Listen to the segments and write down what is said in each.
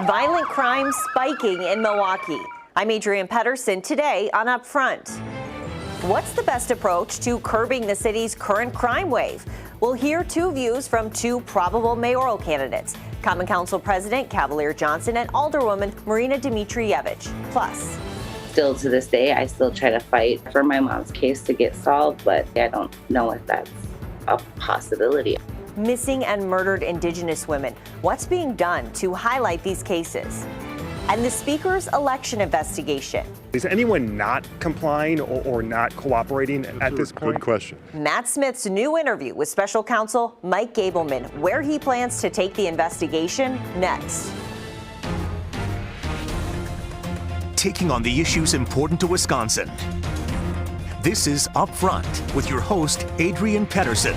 Violent crime spiking in Milwaukee. I'm Adrienne Pedersen today on Upfront. What's the best approach to curbing the city's current crime wave? We'll hear two views from two probable mayoral candidates, Common Council President Cavalier Johnson and Alderwoman Marina Dmitrievich. Plus, still to this day, I still try to fight for my mom's case to get solved, but I don't know if that's a possibility. missing and murdered Indigenous women. What's being done to highlight these cases? And the Speaker's election investigation. Is anyone not complying or not cooperating at this point? Good question. Matt Smith's new interview with Special Counsel Mike Gableman, where he plans to take the investigation next. Taking on the issues important to Wisconsin. This is Upfront with your host, Adrienne Pedersen.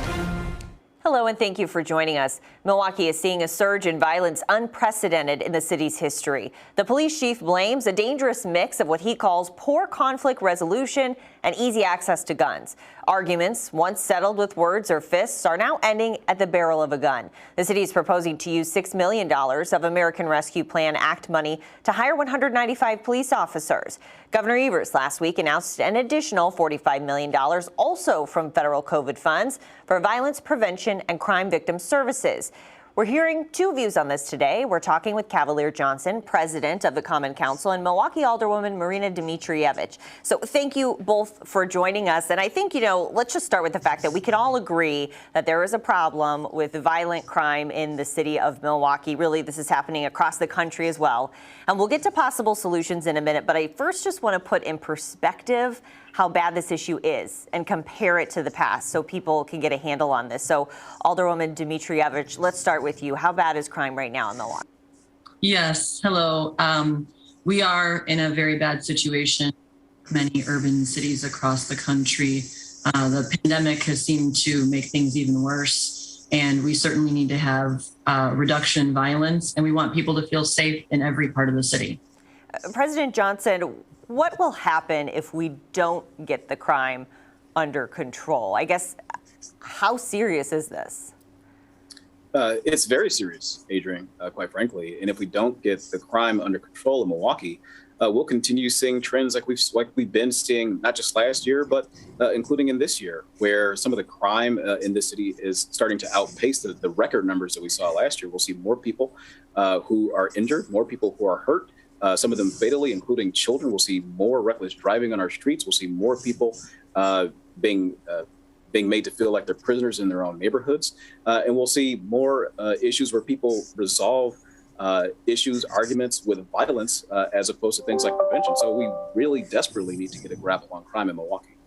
Hello and thank you for joining us. Milwaukee is seeing a surge in violence unprecedented in the city's history. The police chief blames a dangerous mix of what he calls poor conflict resolution and easy access to guns. Arguments, once settled with words or fists, are now ending at the barrel of a gun. The city is proposing to use $6 million of American Rescue Plan Act money to hire 195 police officers. Governor Evers last week announced an additional $45 million also from federal COVID funds for violence prevention and crime victim services. We're hearing two views on this today. We're talking with Cavalier Johnson, president of the Common Council, and Milwaukee Alderwoman Marina Dmitrievich. So thank you both for joining us. And I think, let's just start with the fact that we can all agree that there is a problem with violent crime in the city of Milwaukee. Really, this is happening across the country as well. And we'll get to possible solutions in a minute. But I first just want to put in perspective how bad this issue is and compare it to the past so people can get a handle on this. So Alderwoman Dmitrievich, let's start with you. How bad is crime right now in Milwaukee? Yes, hello. We are in a very bad situation. Many urban cities across the country. The pandemic has seemed to make things even worse. And we certainly need to have reduction in violence. And we want people to feel safe in every part of the city. President Johnson, what will happen if we don't get the crime under control? I guess, how serious is this? It's very serious, Adrienne, quite frankly. And if we don't get the crime under control in Milwaukee, we'll continue seeing trends like we've been seeing, not just last year, but including in this year, where some of the crime in this city is starting to outpace the record numbers that we saw last year. We'll see more people who are injured, more people who are hurt. Some of them fatally, including children. We'll see more reckless driving on our streets. We'll see more people being made to feel like they're prisoners in their own neighborhoods. And we'll see more issues where people resolve issues, arguments with violence as opposed to things like prevention. So we really desperately need to get a grapple on crime in Milwaukee.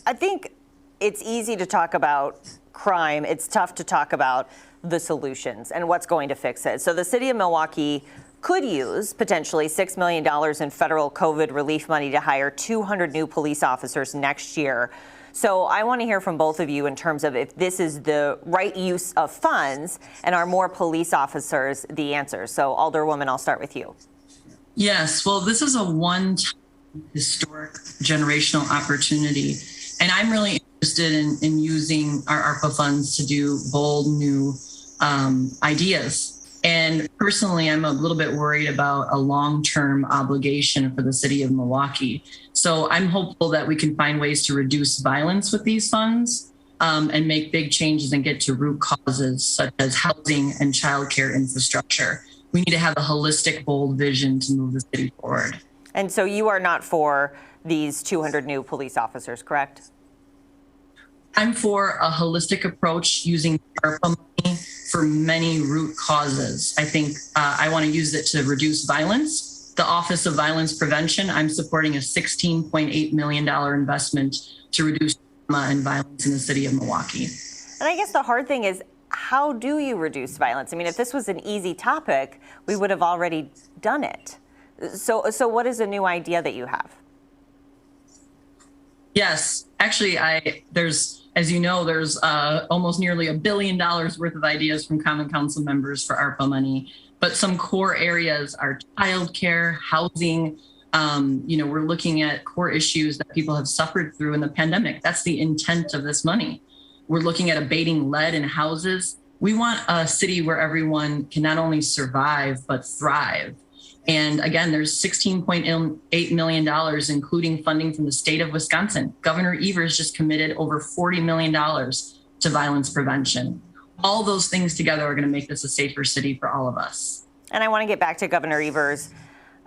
I think it's easy to talk about crime. It's tough to talk about the solutions and what's going to fix it. So the city of Milwaukee could use potentially $6 million in federal COVID relief money to hire 200 new police officers next year. So I want to hear from both of you in terms of if this is the right use of funds and are more police officers the answer. So Alderwoman, I'll start with you. Yes, well, this is a one-time historic generational opportunity. And I'm really interested in using our ARPA funds to do bold new ideas. And personally, I'm a little bit worried about a long-term obligation for the city of Milwaukee. So I'm hopeful that we can find ways to reduce violence with these funds and make big changes and get to root causes such as housing and childcare infrastructure. We need to have a holistic, bold vision to move the city forward. And so you are not for these 200 new police officers, correct? I'm for a holistic approach using ARPA money for many root causes. I think I want to use it to reduce violence. The Office of Violence Prevention, I'm supporting a $16.8 million investment to reduce trauma and violence in the city of Milwaukee. And I guess the hard thing is, how do you reduce violence? I mean, if this was an easy topic, we would have already done it. So what is a new idea that you have? Yes, actually, there's almost nearly $1 billion worth of ideas from Common Council members for ARPA money. But some core areas are childcare, housing. We're looking at core issues that people have suffered through in the pandemic. That's the intent of this money. We're looking at abating lead in houses, We want a city where everyone can not only survive, but thrive. And again, there's $16.8 million, including funding from the state of Wisconsin. Governor Evers just committed over $40 million to violence prevention. All those things together are going to make this a safer city for all of us. And I want to get back to Governor Evers'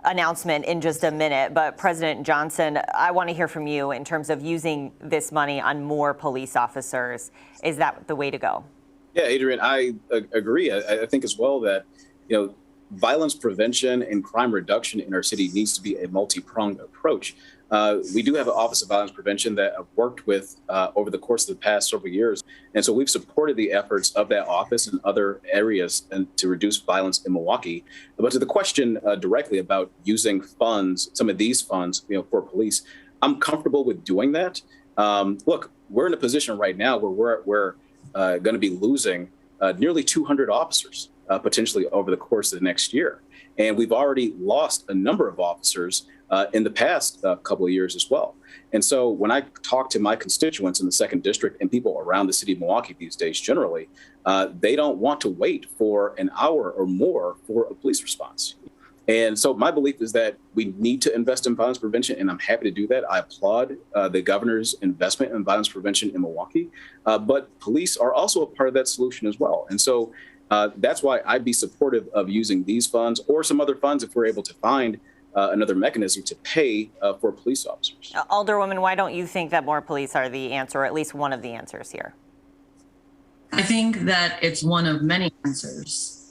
announcement in just a minute, but President Johnson, I want to hear from you in terms of using this money on more police officers. Is that the way to go? Yeah, Adrian, I agree. I think as well that, violence prevention and crime reduction in our city needs to be a multi-pronged approach. We do have an Office of Violence Prevention that I've worked with over the course of the past several years. And so we've supported the efforts of that office and other areas to reduce violence in Milwaukee. But to the question directly about using funds, some of these funds, for police, I'm comfortable with doing that. Look, we're in a position right now where we're going to be losing nearly 200 officers potentially over the course of the next year. And we've already lost a number of officers in the past couple of years as well. And so when I talk to my constituents in the 2nd District and people around the city of Milwaukee these days generally, they don't want to wait for an hour or more for a police response. And so my belief is that we need to invest in violence prevention, and I'm happy to do that. I applaud the governor's investment in violence prevention in Milwaukee, but police are also a part of that solution as well. And so that's why I'd be supportive of using these funds or some other funds if we're able to find another mechanism to pay for police officers. Alderwoman, why don't you think that more police are the answer, or at least one of the answers here? I think that it's one of many answers.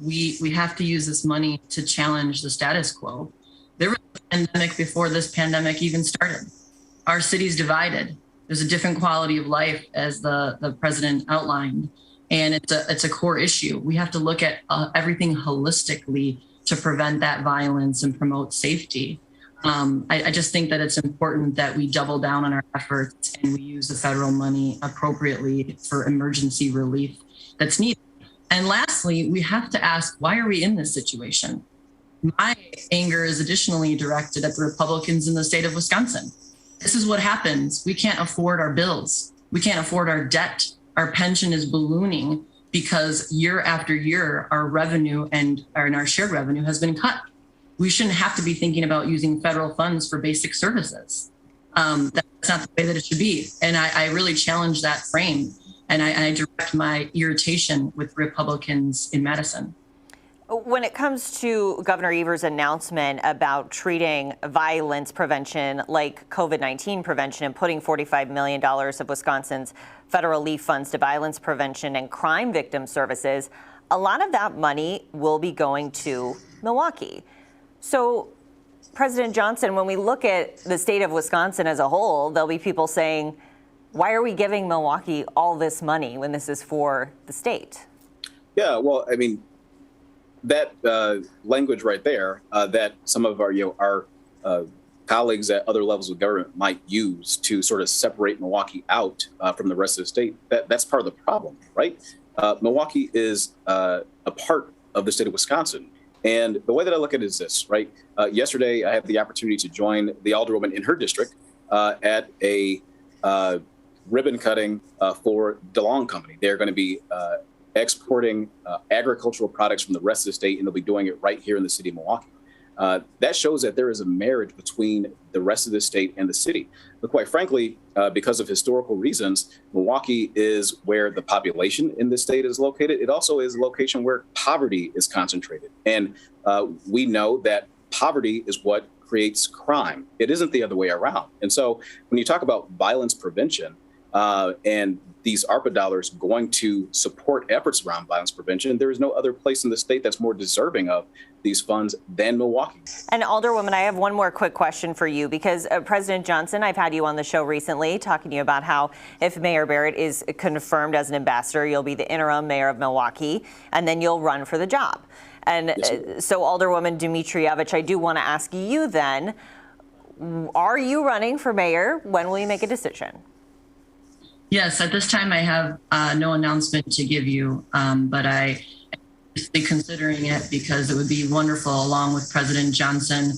We have to use this money to challenge the status quo. There was a pandemic before this pandemic even started. Our city's divided. There's a different quality of life, as the president outlined, and it's a core issue. We have to look at everything holistically to prevent that violence and promote safety. I just think that it's important that we double down on our efforts and we use the federal money appropriately for emergency relief that's needed. And lastly, we have to ask, why are we in this situation? My anger is additionally directed at the Republicans in the state of Wisconsin. This is what happens. We can't afford our bills. We can't afford our debt. Our pension is ballooning because year after year, our revenue and our shared revenue has been cut. We shouldn't have to be thinking about using federal funds for basic services. That's not the way that it should be. And I really challenge that frame. And I direct my irritation with Republicans in Madison. When it comes to Governor Evers' announcement about treating violence prevention like COVID-19 prevention and putting $45 million of Wisconsin's federal relief funds to violence prevention and crime victim services, a lot of that money will be going to Milwaukee. So, President Johnson, when we look at the state of Wisconsin as a whole, there'll be people saying, why are we giving Milwaukee all this money when this is for the state? Yeah, well, I mean, that language right there that some of our colleagues at other levels of government might use to sort of separate Milwaukee out from the rest of the state, that's part of the problem, right? Milwaukee is a part of the state of Wisconsin. And the way that I look at it is this, right? Yesterday, I had the opportunity to join the alderwoman in her district at a ribbon cutting for DeLong Company. They're going to be exporting agricultural products from the rest of the state, and they'll be doing it right here in the city of Milwaukee. That shows that there is a marriage between the rest of the state and the city. But quite frankly, because of historical reasons, Milwaukee is where the population in the state is located. It also is a location where poverty is concentrated. And we know that poverty is what creates crime. It isn't the other way around. And so when you talk about violence prevention and these ARPA dollars going to support efforts around violence prevention, there is no other place in the state that's more deserving of these funds than Milwaukee. And Alderwoman, I have one more quick question for you, because President Johnson, I've had you on the show recently talking to you about how if Mayor Barrett is confirmed as an ambassador, you'll be the interim mayor of Milwaukee, and then you'll run for the job. And yes, so Alderwoman Dmitrievich, I do want to ask you then, are you running for mayor? When will you make a decision? Yes, at this time I have no announcement to give you, but I am considering it because it would be wonderful, along with President Johnson.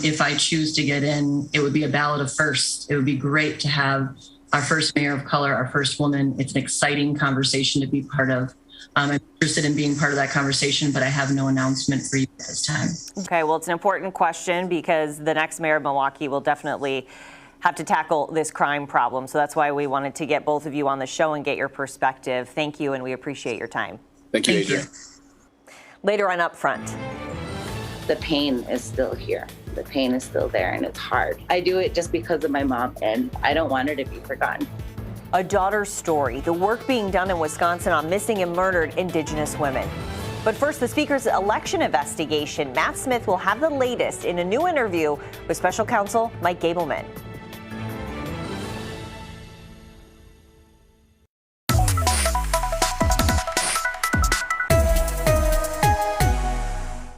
If I choose to get in, it would be a ballot of firsts. It would be great to have our first mayor of color, our first woman. It's an exciting conversation to be part of. I'm interested in being part of that conversation, but I have no announcement for you at this time. Okay, well, it's an important question because the next mayor of Milwaukee will definitely have to tackle this crime problem. So that's why we wanted to get both of you on the show and get your perspective. Thank you, and we appreciate your time. Thank you, Thank Adrian. you. Later on Up Front. The pain is still here. The pain is still there, and it's hard. I do it just because of my mom, and I don't want her to be forgotten. A daughter's story, the work being done in Wisconsin on missing and murdered Indigenous women. But first, the Speaker's election investigation. Matt Smith will have the latest in a new interview with Special Counsel Mike Gableman.